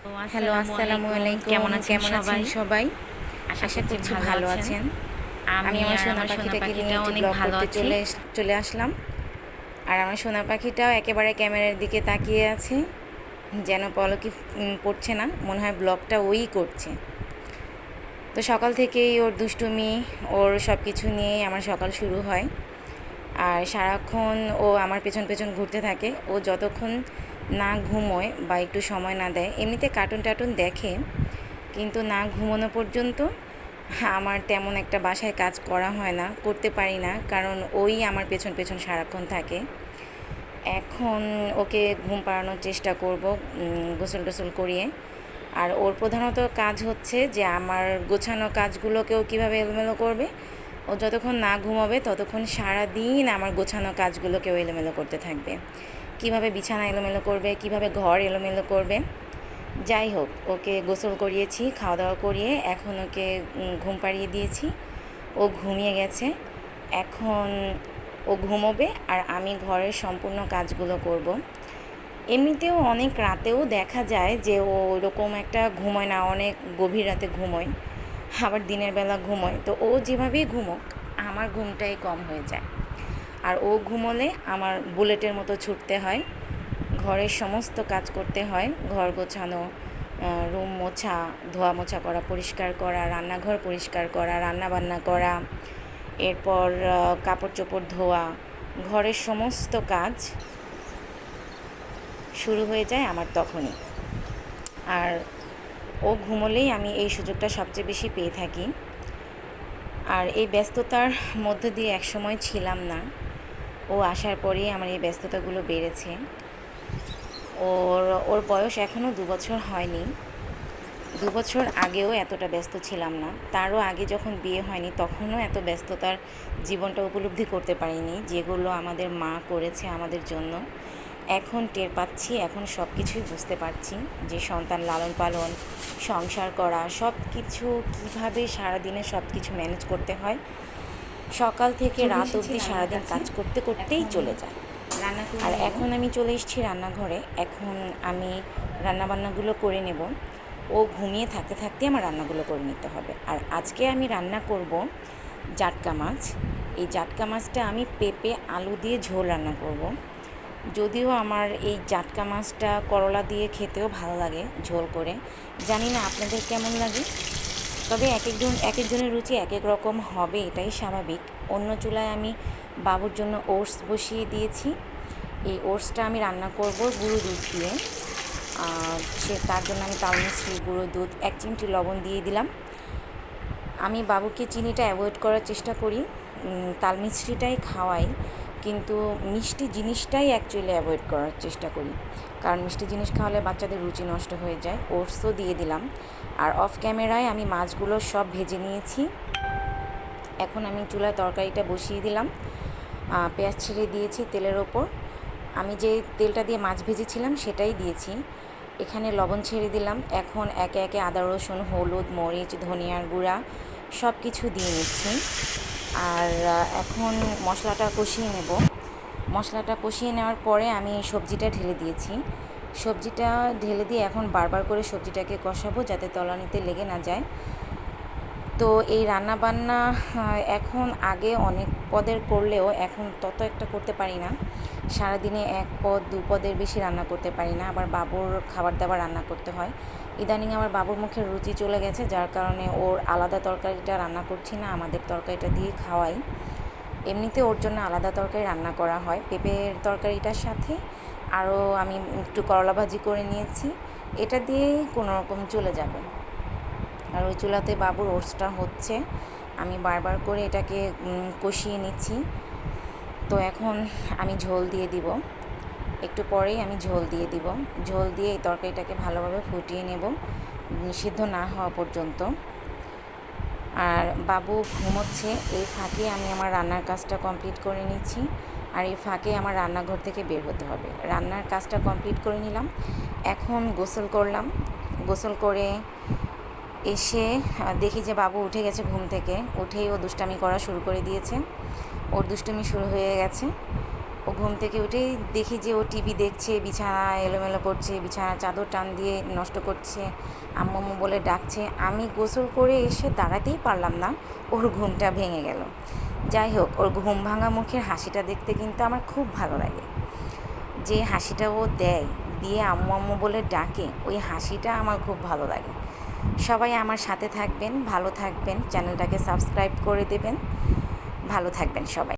তো হ্যালো, আসসালামু আসসালামু আলাইকুম। আলাইকুম। কেমন আছেন কেমন আছেন সবাই? সবাই? আশা আশা করছি করছি ভালো ভালো আছেন। আছেন। আমি আমি আমার আর সোনা আমার সোনা পাখিটাকে নিয়ে পাখিটাও একটু অনেক ব্লগ ভালো করতে আছি। চলে আসলাম। আর আমার সোনা পাখিটাও একেবারে ক্যামেরার দিকে তাকিয়ে আছে, যেন পলকে পড়ছে না, মনে হয় ব্লগটা ওই করছে। তো সকাল থেকেই ওর দুষ্টুমি, ওর সব কিছু নিয়েই আমার সকাল শুরু হয়। আর সারাক্ষণ ও আমার পেছন পেছন ঘুরতে থাকে। ও যতক্ষণ না ঘুমোয় বা একটু সময় না দেয়, এমনিতে কার্টুন টার্টুন দেখে, কিন্তু না ঘুমানো পর্যন্ত আমার তেমন একটা বাসায় কাজ করা হয় না, করতে পারি না, কারণ ওই আমার পেছন পেছন সারাক্ষণ থাকে। এখন ওকে ঘুম পাড়ানোর চেষ্টা করব গোসল টোসল করিয়ে। আর ওর প্রধানত কাজ হচ্ছে যে আমার গোছানো কাজগুলোকেও কীভাবে এলোমেলো করবে। ও যতক্ষণ না ঘুমাবে ততক্ষণ সারাদিন আমার গোছানো কাজগুলোকেও এলোমেলো করতে থাকবে। কিভাবে বিছানা এলোমেলো করবে, কিভাবে ঘর এলোমেলো করবে। যাই হোক, ওকে গোসল করিয়েছি, খাওয়া দাওয়া করিয়ে এখন ওকে ঘুম পাড়িয়ে দিয়েছি। ও ঘুমিয়ে গেছে। এখন ও ঘুমোবে আর আমি ঘরের সম্পূর্ণ কাজগুলো করব। এমনিতেও অনেক রাতেও দেখা যায় যে ও ওরকম একটা ঘুমোয় না, অনেক গভীর রাতে ঘুমোয়, আবার দিনের বেলা ঘুমোয়। তো ও যেভাবেই ঘুমোক, আমার ঘুমটাই কম হয়ে যায়। আর ও ঘুমোলে আমার বুলেটের মতো ছুটতে হয়, ঘরের সমস্ত কাজ করতে হয়, ঘর গোছানো, রুম মোছা, ধোয়া মোছা করা, পরিষ্কার করা, রান্নাঘর পরিষ্কার করা, রান্না বান্না করা, এরপর কাপড় চোপড় ধোয়া, ঘরের সমস্ত কাজ শুরু হয়ে যায় আমার তখনই। আর ও ঘুমোলেই আমি এই সুযোগটা সবচেয়ে বেশি পেয়ে থাকি। আর এই ব্যস্ততার মধ্যে দিয়ে একসময় ছিলাম না, ও আসার পরেই আমার এই ব্যস্ততাগুলো বেড়েছে। ওর ওর বয়স এখনও 2 বছর হয়নি। 2 বছর আগেও এতটা ব্যস্ত ছিলাম না, তারও আগে যখন বিয়ে হয়নি তখনও এত ব্যস্ততার জীবনটা উপলব্ধি করতে পারিনি, যেগুলো আমাদের মা করেছে আমাদের জন্য। এখন টের পাচ্ছি, এখন সব কিছুই বুঝতে পারছি যে সন্তান লালন পালন, সংসার করা, সব কিছু কীভাবে সারাদিনে সব কিছু ম্যানেজ করতে হয়। সকাল থেকে চলে রাত এসেছি অবধি রান্নার সারাদিন কাছে। কাজ করতে করতেই এখন চলে যায়। রান্না করে আর নেব। এখন আমি চলে এসেছি রান্নাঘরে। এখন আমি রান্নাবান্নাগুলো করে নেব। ও ঘুমিয়ে থাকতে থাকতে আমার রান্নাগুলো করে নিতে হবে। আর আজকে আমি রান্না করব জাটকা মাছ। এই জাটকা মাছটা আমি পেঁপে আলু দিয়ে ঝোল রান্না করব। যদিও আমার এই জাটকা মাছটা করলা দিয়ে খেতেও ভালো লাগে ঝোল করে। জানি না আপনাদের কেমন লাগে, তবে এক একজনের রুচি এক এক রকম হবে, এটাই স্বাভাবিক। অন্য চুলায় আমি বাবুর জন্য ওটস বসিয়ে দিয়েছি। এই ওটসটা আমি রান্না করব গুঁড়ো দুধ দিয়ে। তার জন্য আমি তাল মিছরি, গুঁড়ো দুধ, 1 চিমটি লবণ দিয়ে দিলাম। আমি বাবুকে চিনিটা অ্যাভয়েড করার চেষ্টা করি, তাল মিছরিটাই খাওয়াই, কিন্তু মিষ্টি জিনিসটাই অ্যাকচুয়ালি অ্যাভয়েড করার চেষ্টা করি, কারণ মিষ্টি জিনিস খাওয়ালে বাচ্চাদের রুচি নষ্ট হয়ে যায়। ওটসও দিয়ে দিলাম। আর অফ ক্যামেরায় আমি মাছগুলো সব ভেজে নিয়েছি। এখন আমি চুলায় তরকারিটা বসিয়ে দিলাম, পেঁয়াজ ছিঁড়ে দিয়েছি তেলের ওপর। আমি যে তেলটা দিয়ে মাছ ভেজেছিলাম সেটাই দিয়েছি। এখানে লবণ ছেড়ে দিলাম। এখন একে একে আদা রসুন, হলুদ, মরিচ, ধনিয়ার গুঁড়া সব কিছু দিয়ে নিচ্ছি। আর এখন মশলাটা কষিয়ে নেব। মশলাটা কষিয়ে নেওয়ার পরে আমি সবজিটা ঢেলে দিয়েছি। সবজিটা ঢেলে দিয়ে এখন বারবার করে সবজিটাকে কষাবো যাতে তলানিতে লেগে না যায়। তো এই রান্নাবান্না এখন আগে অনেক পদের করলেও এখন তত একটা করতে পারি না। সারাদিনে 1 পদ 2 পদের বেশি রান্না করতে পারি না। আবার বাবুর খাবার দাবার রান্না করতে হয়। ইদানিং আমার বাবুর মুখে রুচি চলে গেছে, যার কারণে ওর আলাদা তরকারিটা রান্না করছি না, আমাদের তরকারিটা দিয়ে খাওয়াই। এমনিতে ওর জন্য আলাদা তরকারি রান্না করা হয় পেঁপের তরকারিটার সাথে। আরও আমি একটু করলা ভাজি করে নিয়েছি, এটা দিয়েই কোনো রকম চলে যাবে। আর ওই চুলাতে বাবুর ওটসটা হচ্ছে, আমি বারবার করে এটাকে কষিয়ে নিচ্ছি। তো এখন আমি ঝোল দিয়ে দিব, একটু পরেই আমি ঝোল দিয়ে দিব। ঝোল দিয়ে এই তরকারিটাকে ভালোভাবে ফুটিয়ে নেব সিদ্ধ না হওয়া পর্যন্ত। আর বাবু ঘুমোচ্ছে, এই ফাঁকে আমি আমার রান্নার কাজটা কমপ্লিট করে নিচ্ছি। আর এই ফাঁকে আমার রান্নাঘর থেকে বের হতে হবে। রান্নার কাজটা কমপ্লিট করে নিলাম। এখন গোসল করলাম। গোসল করে এসে দেখি যে বাবু উঠে গেছে ঘুম থেকে। উঠেই ও দুষ্টামি করা শুরু করে দিয়েছে, ওর দুষ্টুমি শুরু হয়ে গেছে। ও ঘুম থেকে উঠেই দেখি যে ও টিভি দেখছে, বিছানা এলোমেলো করছে, বিছানা চাদর টান দিয়ে নষ্ট করছে, আম্মু আম্মু বলে ডাকছে। আমি গোসল করে এসে দাঁড়াতেই পারলাম না, ওর ঘুমটা ভেঙে গেল। যাই হোক, ওর ঘুম ভাঙা মুখের হাসিটা দেখতে কিন্তু আমার খুব ভালো লাগে। যে হাসিটা ও দেয়, দিয়ে আম্মু আম্মু বলে ডাকে, ওই হাসিটা আমার খুব ভালো লাগে। সবাই আমার সাথে থাকবেন, ভালো থাকবেন, চ্যানেলটাকে সাবস্ক্রাইব করে দেবেন। ভালো থাকবেন সবাই।